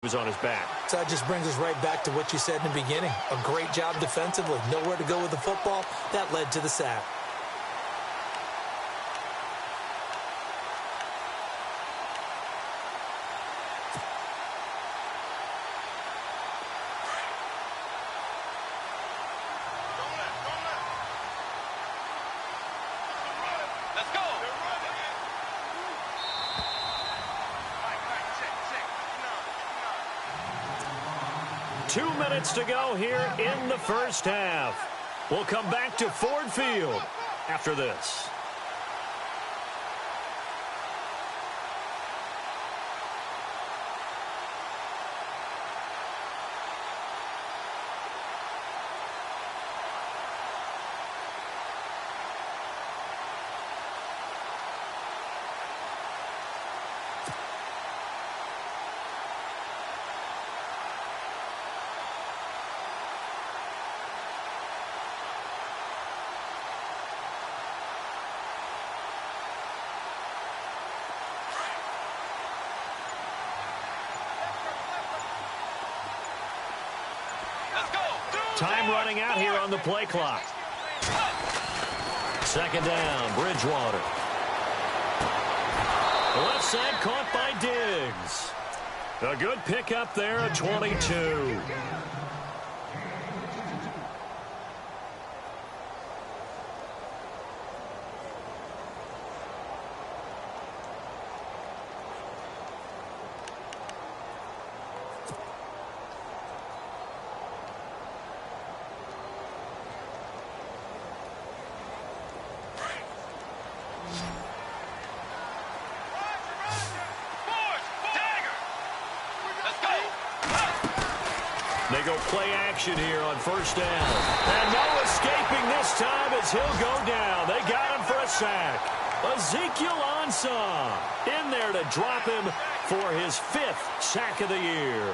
was on his back. So that just brings us right back to what you said in the beginning. A great job defensively. Nowhere to go with the football. That led to the sack. Let's go. 2 minutes to go here in the first half. We'll come back to Ford Field after this. Time running out here on the play clock. Second down, Bridgewater. Left side caught by Diggs. A good pickup there at 22. They go play action here on first down. And no escaping this time as he'll go down. They got him for a sack. Ezekiel Ansah in there to drop him for his 5th sack of the year.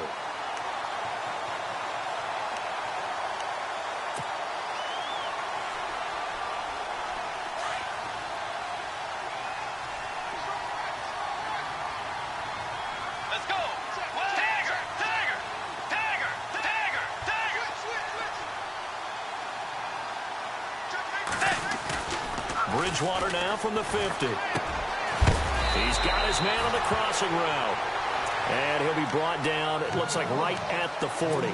Bridgewater now from the 50. He's got his man on the crossing route. And he'll be brought down, it looks like right at the 40.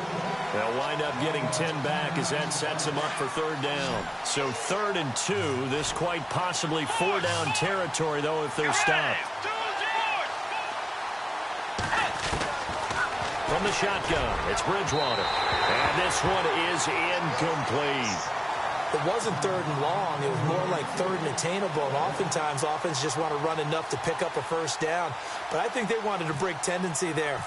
They'll wind up getting 10 back as that sets him up for third down. So 3rd and 2, this quite possibly 4-down territory, though, if they're stopped. From the shotgun, it's Bridgewater. And this one is incomplete. It wasn't 3rd and long. It was more like 3rd and attainable. And oftentimes, offense just want to run enough to pick up a first down. But I think they wanted to break tendency there.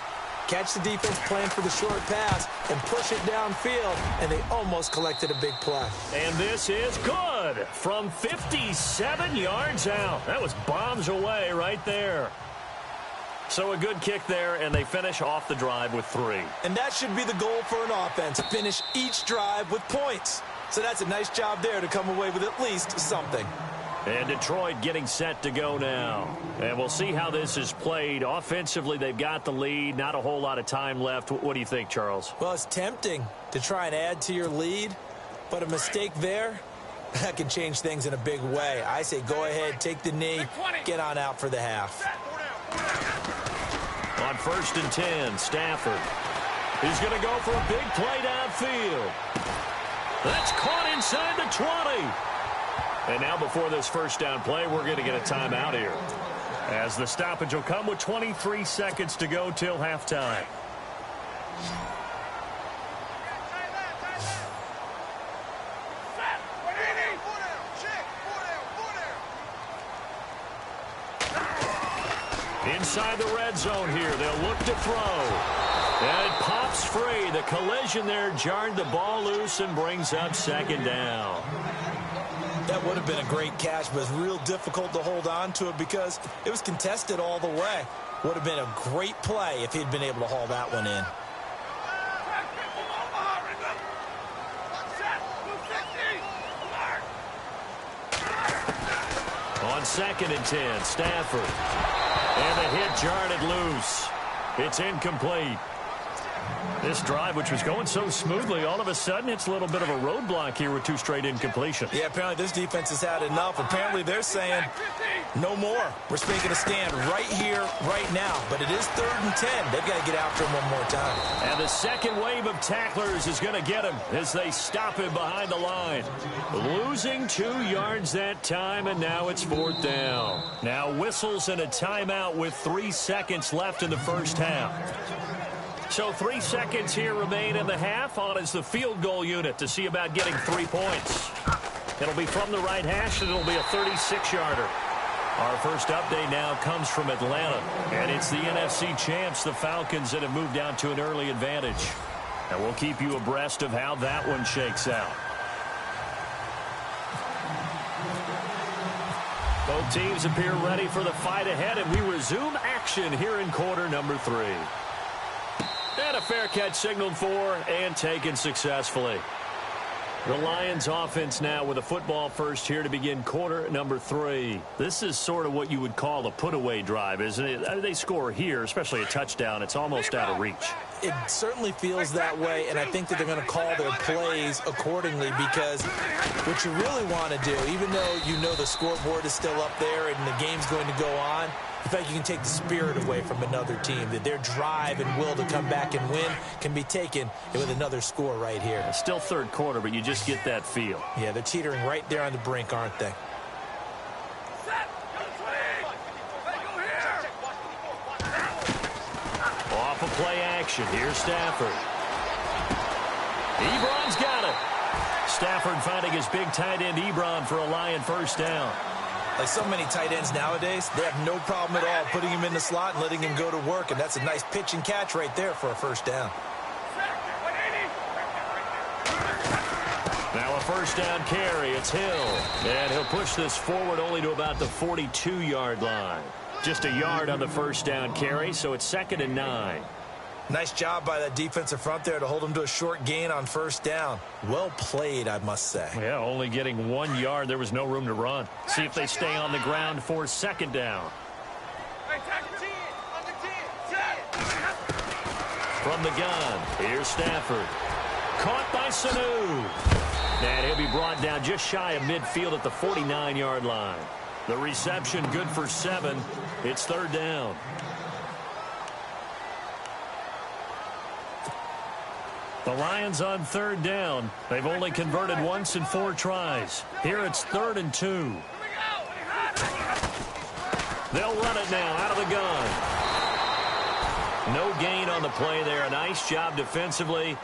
Catch the defense, plan for the short pass, and push it downfield. And they almost collected a big play. And this is good from 57 yards out. That was bombs away right there. So a good kick there, and they finish off the drive with 3. And that should be the goal for an offense, finish each drive with points. So that's a nice job there to come away with at least something. And Detroit getting set to go now. And we'll see how this is played. Offensively, they've got the lead. Not a whole lot of time left. What do you think, Charles? Well, it's tempting to try and add to your lead. But a mistake there, that can change things in a big way. I say go ahead, take the knee, get on out for the half. On 1st and 10, Stafford. He's going to go for a big play downfield. That's caught inside the 20. And now before this first down play, we're going to get a timeout here, as the stoppage will come with 23 seconds to go till halftime. Inside the red zone here, they'll look to throw. And it pops free. The collision there jarred the ball loose and brings up 2nd down. That would have been a great catch, but it's real difficult to hold on to it because it was contested all the way. Would have been a great play if he'd been able to haul that one in. On 2nd and 10, Stafford. And the hit jarred it loose. It's incomplete. This drive, which was going so smoothly, all of a sudden it's a little bit of a roadblock here with 2 straight incompletions. Yeah, apparently this defense has had enough. Apparently they're saying no more. We're making a stand right here, right now. But it is 3rd and 10. They've got to get after him one more time. And the second wave of tacklers is going to get him as they stop him behind the line. Losing 2 yards that time, and now it's 4th down. Now whistles and a timeout with 3 seconds left in the first half. So 3 seconds here remain in the half. On is the field goal unit to see about getting 3 points. It'll be from the right hash, and it'll be a 36-yarder. Our first update now comes from Atlanta, and it's the NFC champs, the Falcons, that have moved out to an early advantage. And we'll keep you abreast of how that one shakes out. Both teams appear ready for the fight ahead, and we resume action here in quarter number 3. And a fair catch signaled for and taken successfully. The Lions offense now with a football first here to begin quarter number 3. This is sort of what you would call a put-away drive, isn't it? They score here, especially a touchdown. It's almost out of reach. It certainly feels that way, and I think that they're going to call their plays accordingly, because what you really want to do, even though you know the scoreboard is still up there and the game's going to go on, in fact, you can take the spirit away from another team, that their drive and will to come back and win can be taken with another score right here. It's still third quarter, but you just get that feel. Yeah, they're teetering right there on the brink, aren't they? Off of play action. Here's Stafford. Ebron's got it. Stafford finding his big tight end Ebron for a Lion first down. Like so many tight ends nowadays, they have no problem at all putting him in the slot and letting him go to work, and that's a nice pitch and catch right there for a first down. Now a first down carry. It's Hill, and he'll push this forward only to about the 42-yard line. Just a yard on the first down carry, so it's 2nd and 9. Nice job by that defensive front there to hold him to a short gain on first down. Well played, I must say. Yeah, only getting 1 yard. There was no room to run. See if they stay on the ground for 2nd down. From the gun, here's Stafford. Caught by Sanu. And he'll be brought down just shy of midfield at the 49-yard line. The reception good for 7. It's 3rd down. The Lions on 3rd down. They've only converted once in 4 tries. Here it's 3rd and 2. They'll run it now out of the gun. No gain on the play there. A nice job defensively.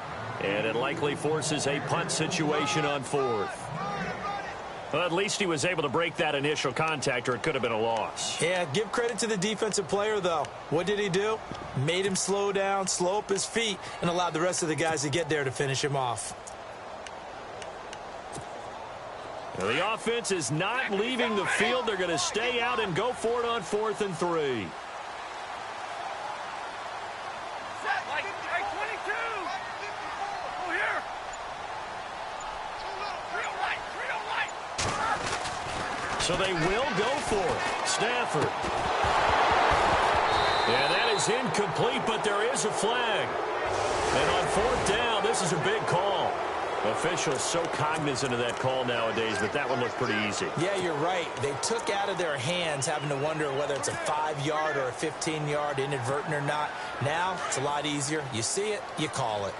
And it likely forces a punt situation on 4th. Well, at least he was able to break that initial contact, or it could have been a loss. Yeah, give credit to the defensive player, though. What did he do? Made him slow down, slow up his feet, and allowed the rest of the guys to get there to finish him off. Now, the offense is not leaving the field. They're going to stay out and go for it on 4th and 3. So they will go for it. Stafford. And that is incomplete, but there is a flag. And on 4th down, this is a big call. Officials so cognizant of that call nowadays, but that one looked pretty easy. Yeah, you're right. They took out of their hands having to wonder whether it's a 5-yard or a 15-yard inadvertent or not. Now, it's a lot easier. You see it, you call it.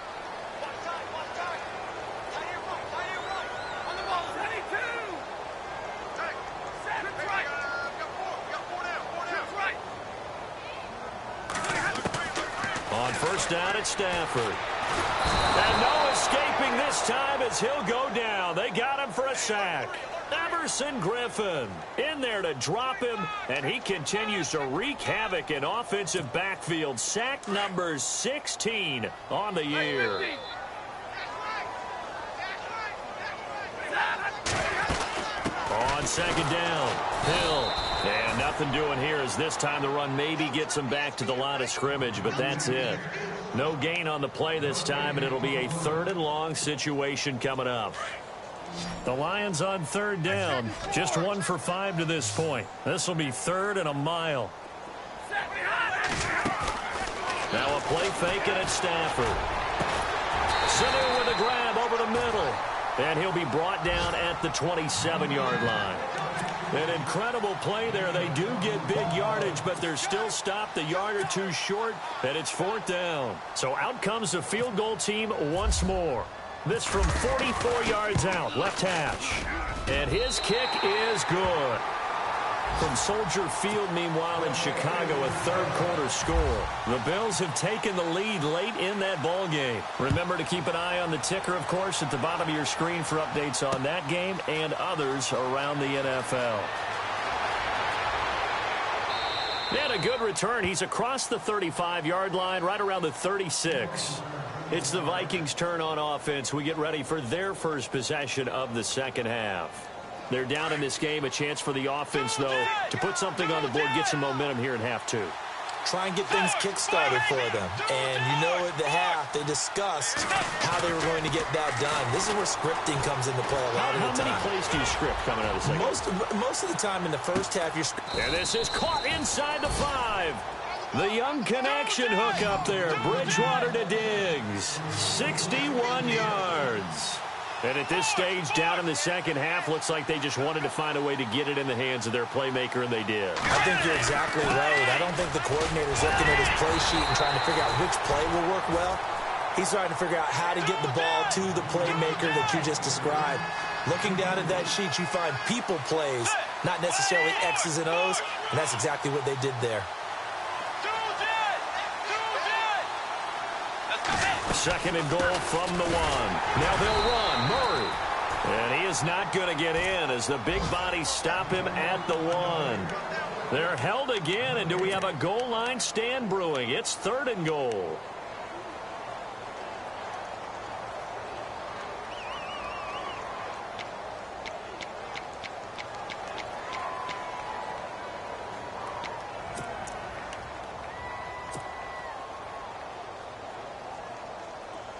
On first down, it's Stafford. And no escaping this time as he'll go down. They got him for a sack. Everson Griffin in there to drop him, and he continues to wreak havoc in offensive backfield. Sack number 16 on the year. On 2nd down, Hill. And nothing doing here as this time the run maybe gets him back to the line of scrimmage, but that's it. No gain on the play this time, and it'll be a 3rd and long situation coming up. The Lions on 3rd down, just 1 for 5 to this point. This will be 3rd and a mile. Now a play fake, and it's Stafford. Sanu with a grab over the middle. And he'll be brought down at the 27-yard line. An incredible play there. They do get big yardage, but they're still stopped a yard or two short, and it's 4th down. So out comes the field goal team once more. This from 44 yards out, left hash. And his kick is good. From Soldier Field, meanwhile, in Chicago, a third-quarter score. The Bills have taken the lead late in that ball game. Remember to keep an eye on the ticker, of course, at the bottom of your screen for updates on that game and others around the NFL. And a good return. He's across the 35-yard line, right around the 36. It's the Vikings' turn on offense. We get ready for their first possession of the second half. They're down in this game. A chance for the offense, though, to put something on the board, get some momentum here in half two. Try and get things kick-started for them. And you know at the half, they discussed how they were going to get that done. This is where scripting comes into play a lot of the time. How many plays do you script coming out of the second? Most of the time in the first half, you're scripting. And this is caught inside the 5. The young connection hook up there. Bridgewater to Diggs. 61 yards. And at this stage, down in the second half, looks like they just wanted to find a way to get it in the hands of their playmaker, and they did. I think you're exactly right. I don't think the coordinator's looking at his play sheet and trying to figure out which play will work well. He's trying to figure out how to get the ball to the playmaker that you just described. Looking down at that sheet, you find people plays, not necessarily X's and O's, and that's exactly what they did there. Second and goal from the 1. Now they'll run. Murray. And he is not going to get in as the big bodies stop him at the 1. They're held again, and do we have a goal line stand brewing? It's 3rd and goal.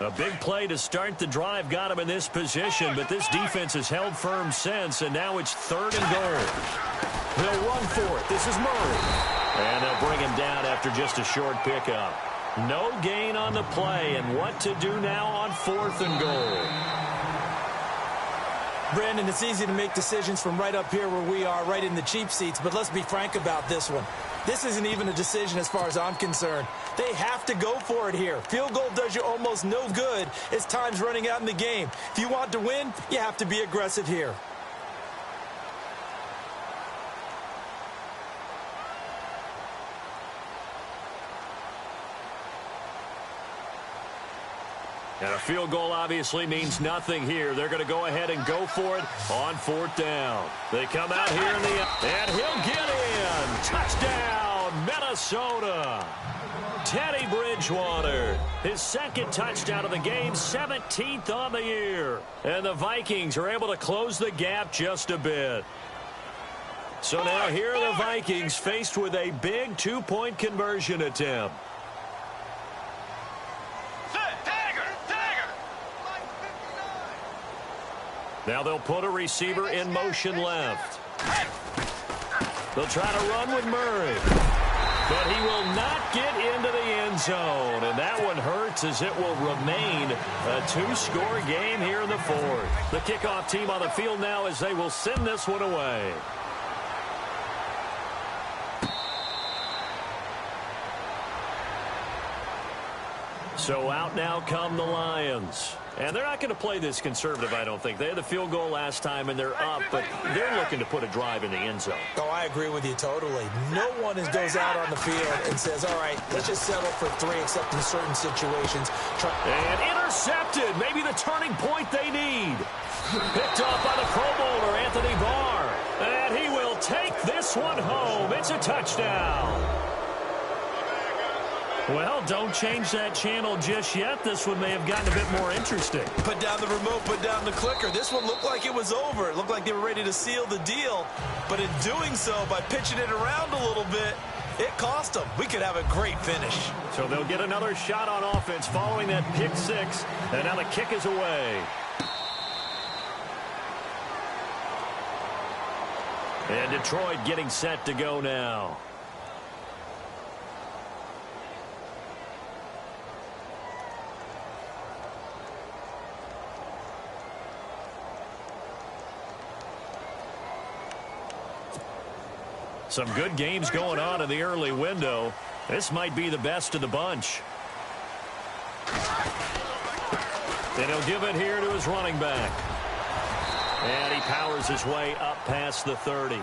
A big play to start the drive got him in this position, but this defense has held firm since, and now it's 3rd and goal. They'll run for it. This is Murray. And they'll bring him down after just a short pickup. No gain on the play, and what to do now on 4th and goal. Brandon, it's easy to make decisions from right up here where we are, right in the cheap seats, but let's be frank about this one. This isn't even a decision as far as I'm concerned. They have to go for it here. Field goal does you almost no good as time's running out in the game. If you want to win, you have to be aggressive here. And a field goal obviously means nothing here. They're going to go ahead and go for it on 4th down. They come out here in the and he'll get in. Touchdown, Minnesota. Teddy Bridgewater, his 2nd touchdown of the game, 17th on the year. And the Vikings are able to close the gap just a bit. So now here are the Vikings faced with a big 2-point conversion attempt. Now they'll put a receiver in motion left. They'll try to run with Murray. But he will not get into the end zone. And that one hurts as it will remain a 2-score game here in the 4th. The kickoff team on the field now as they will send this one away. So out now come the Lions. And they're not going to play this conservative, I don't think. They had the field goal last time, and they're up, but they're looking to put a drive in the end zone. Oh, I agree with you totally. No one goes out on the field and says, all right, let's just settle for 3, except in certain situations. And intercepted. Maybe the turning point they need. Picked off by the Pro Bowler, Anthony Barr. And he will take this one home. It's a touchdown. Well, don't change that channel just yet. This one may have gotten a bit more interesting. Put down the remote, put down the clicker. This one looked like it was over. It looked like they were ready to seal the deal. But in doing so, by pitching it around a little bit, it cost them. We could have a great finish. So they'll get another shot on offense following that pick 6. And now the kick is away. And Detroit getting set to go now. Some good games going on in the early window. This might be the best of the bunch. And he'll give it here to his running back. And he powers his way up past the 30.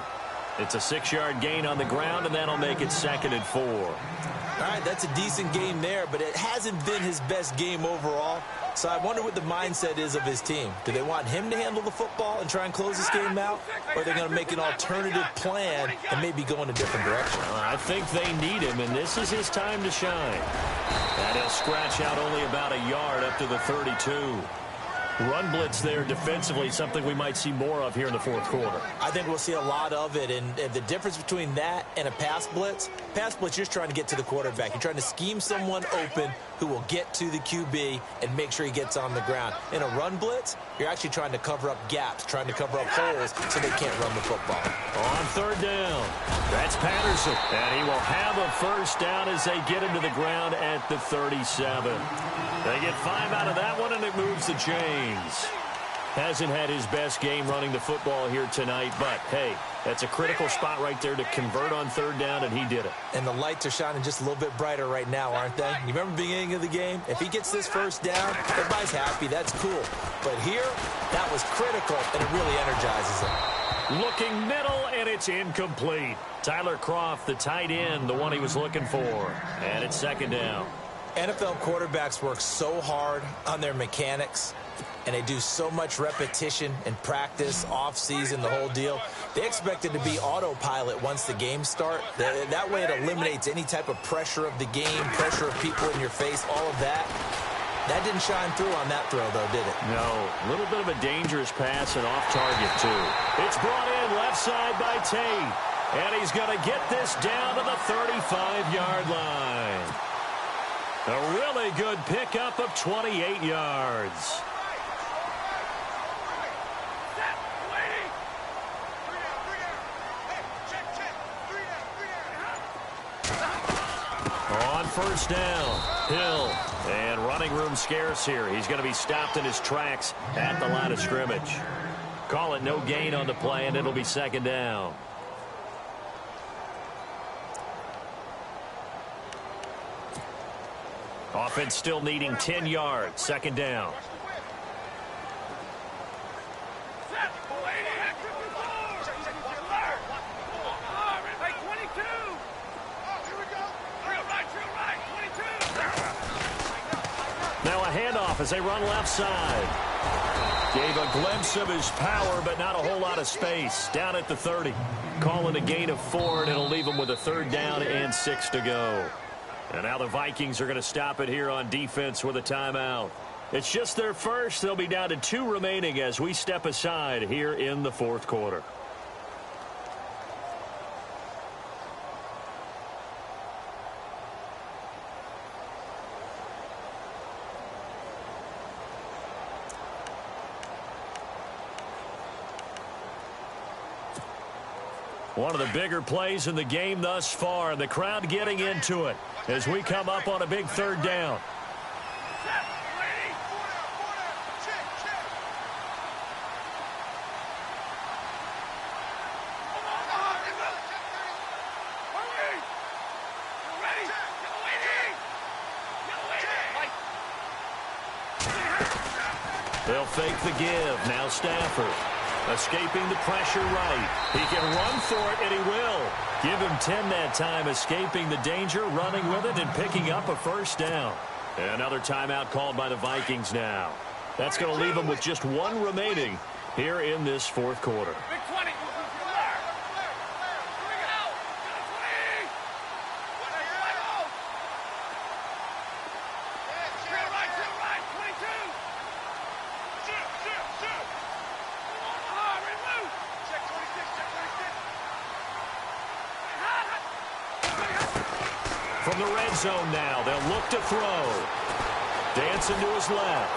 It's a 6-yard gain on the ground, and that'll make it 2nd and 4. All right, that's a decent game there, but it hasn't been his best game overall. So I wonder what the mindset is of his team. Do they want him to handle the football and try and close this game out? Or are they going to make an alternative plan and maybe go in a different direction? I think they need him, and this is his time to shine. And he'll scratch out only about a yard up to the 32. Run blitz there defensively, something we might see more of here in the fourth quarter. I think we'll see a lot of it, and the difference between that and a pass blitz, you're just trying to get to the quarterback. You're trying to scheme someone open who will get to the QB and make sure he gets on the ground. In a run blitz, you're actually trying to cover up gaps, trying to cover up holes so they can't run the football. On 3rd down, that's Patterson, and he will have a first down as they get him to the ground at the 37. They get 5 out of that one, and it moves the chains. Hasn't had his best game running the football here tonight, but, hey, that's a critical spot right there to convert on 3rd down, and he did it. And the lights are shining just a little bit brighter right now, aren't they? You remember the beginning of the game? If he gets this first down, everybody's happy. That's cool. But here, that was critical, and it really energizes him. Looking middle, and it's incomplete. Tyler Kroft, the tight end, the one he was looking for. And it's 2nd down. NFL quarterbacks work so hard on their mechanics, and they do so much repetition and practice, off-season, the whole deal. They expect it to be autopilot once the games start. That way it eliminates any type of pressure of the game, pressure of people in your face, all of that. That didn't shine through on that throw, though, did it? No. A little bit of a dangerous pass and off target, too. It's brought in left side by Tate. And he's going to get this down to the 35-yard line. A really good pickup of 28 yards. On 1st down, Hill. And running room scarce here. He's going to be stopped in his tracks at the line of scrimmage. Call it no gain on the play, and it'll be 2nd down. Offense still needing 10 yards. 2nd down. Now a handoff as they run left side. Gave a glimpse of his power, but not a whole lot of space. Down at the 30. Calling a gain of 4, and it'll leave him with a 3rd down and 6 to go. And now the Vikings are going to stop it here on defense with a timeout. It's just their first. They'll be down to 2 remaining as we step aside here in the fourth quarter. One of the bigger plays in the game thus far, and the crowd getting into it as we come up on a big 3rd down. They'll fake the give. Now Stafford. Escaping the pressure right. He can run for it, and he will. Give him 10 that time, escaping the danger, running with it, and picking up a 1st down. Another timeout called by the Vikings now. That's going to leave them with just 1 remaining here in this fourth quarter. From the red zone now, they'll look to throw. Dancing to his left.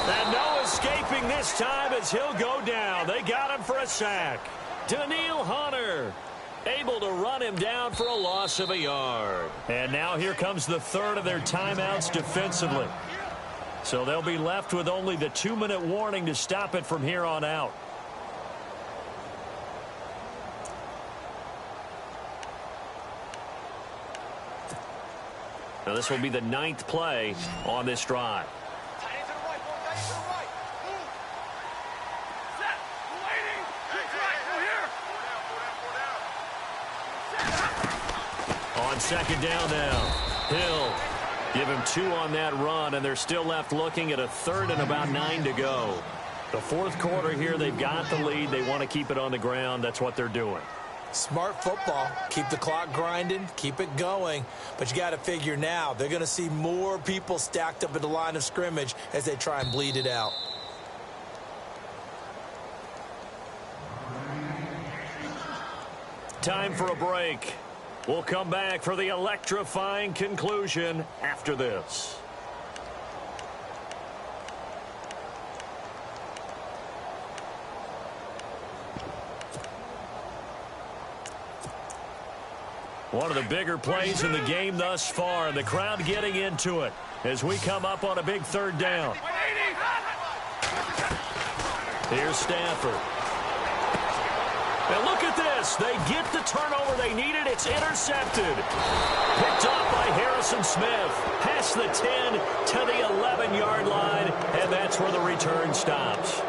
And no escaping this time as he'll go down. They got him for a sack. Daniil Hunter able to run him down for a loss of a yard. And now here comes the 3rd of their timeouts defensively. So they'll be left with only the 2-minute warning to stop it from here on out. Now, this will be the 9th play on this drive. On second down now, Hill. Give him 2 on that run, and they're still left looking at a 3rd and about 9 to go. The 4th quarter here, they've got the lead. They want to keep it on the ground. That's what they're doing. Smart football. Keep the clock grinding. Keep it going. But you got to figure now, they're going to see more people stacked up at the line of scrimmage as they try and bleed it out. Time for a break. We'll come back for the electrifying conclusion after this. One of the bigger plays in the game thus far, and the crowd getting into it as we come up on a big 3rd down. Here's Stafford. And look at this. They get the turnover they needed. It's intercepted. Picked off by Harrison Smith. Past the 10 to the 11-yard line, and that's where the return stops.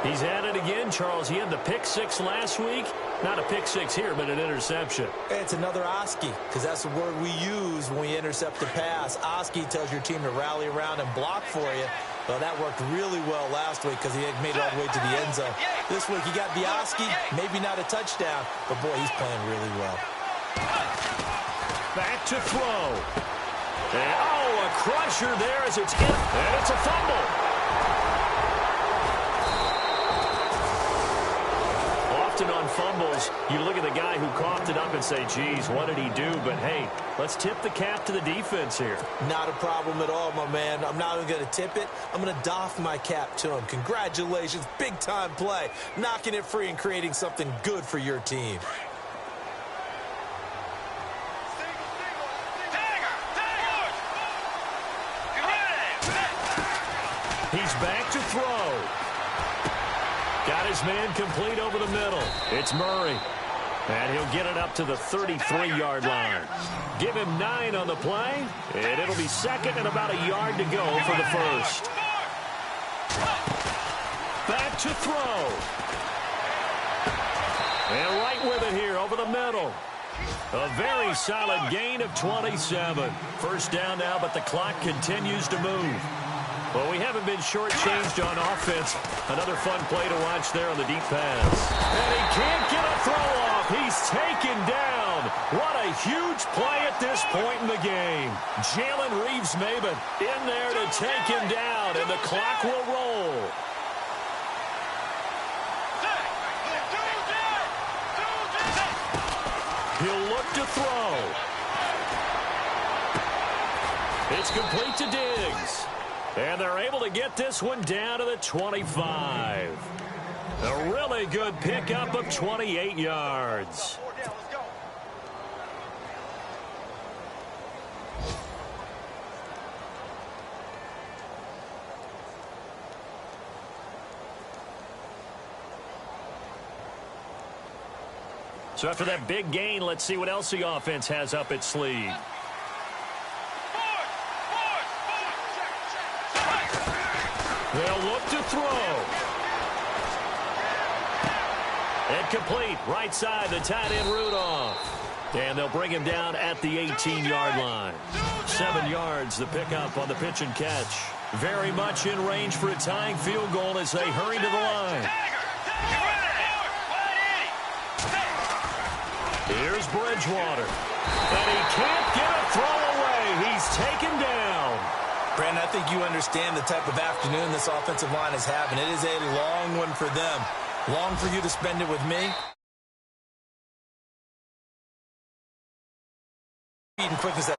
He's at it again, Charles. He had the pick 6 last week. Not a pick 6 here, but an interception. It's another Oski, because that's the word we use when we intercept the pass. Oski tells your team to rally around and block for you. Well, that worked really well last week because he had made it all the way to the end zone. This week, he got the Oski, maybe not a touchdown, but, boy, he's playing really well. Back to throw. And, a crusher there as it's hit, and it's a fumble. Often on fumbles, you look at the guy who coughed it up and say, geez, what did he do? But, hey, let's tip the cap to the defense here. Not a problem at all, my man. I'm not even going to tip it. I'm going to doff my cap to him. Congratulations. Big-time play. Knocking it free and creating something good for your team. He's back to throw. Got his man complete over the middle. It's Murray. And he'll get it up to the 33-yard line. Give him 9 on the play, and it'll be 2nd and about a yard to go for the 1st. Back to throw. And right with it here over the middle. A very solid gain of 27. 1st down now, but the clock continues to move. Well, we haven't been shortchanged on offense. Another fun play to watch there on the deep pass. And he can't get a throw off. He's taken down. What a huge play at this point in the game. Jalen Reeves-Maybin in there to take him down, and the clock will roll. He'll look to throw. It's complete to Diggs. And they're able to get this one down to the 25. A really good pickup of 28 yards. So after that big gain, let's see what else the offense has up its sleeve. They'll look to throw. And complete. Right side, the tight end Rudolph. And they'll bring him down at the 18-yard line. 7 yards, the pickup on the pitch and catch. Very much in range for a tying field goal as they hurry to the line. Here's Bridgewater. And he can't get a throw away. He's taken down. Brandon, I think you understand the type of afternoon this offensive line is having. It is a long one for them. Long for you to spend it with me. Quick as that.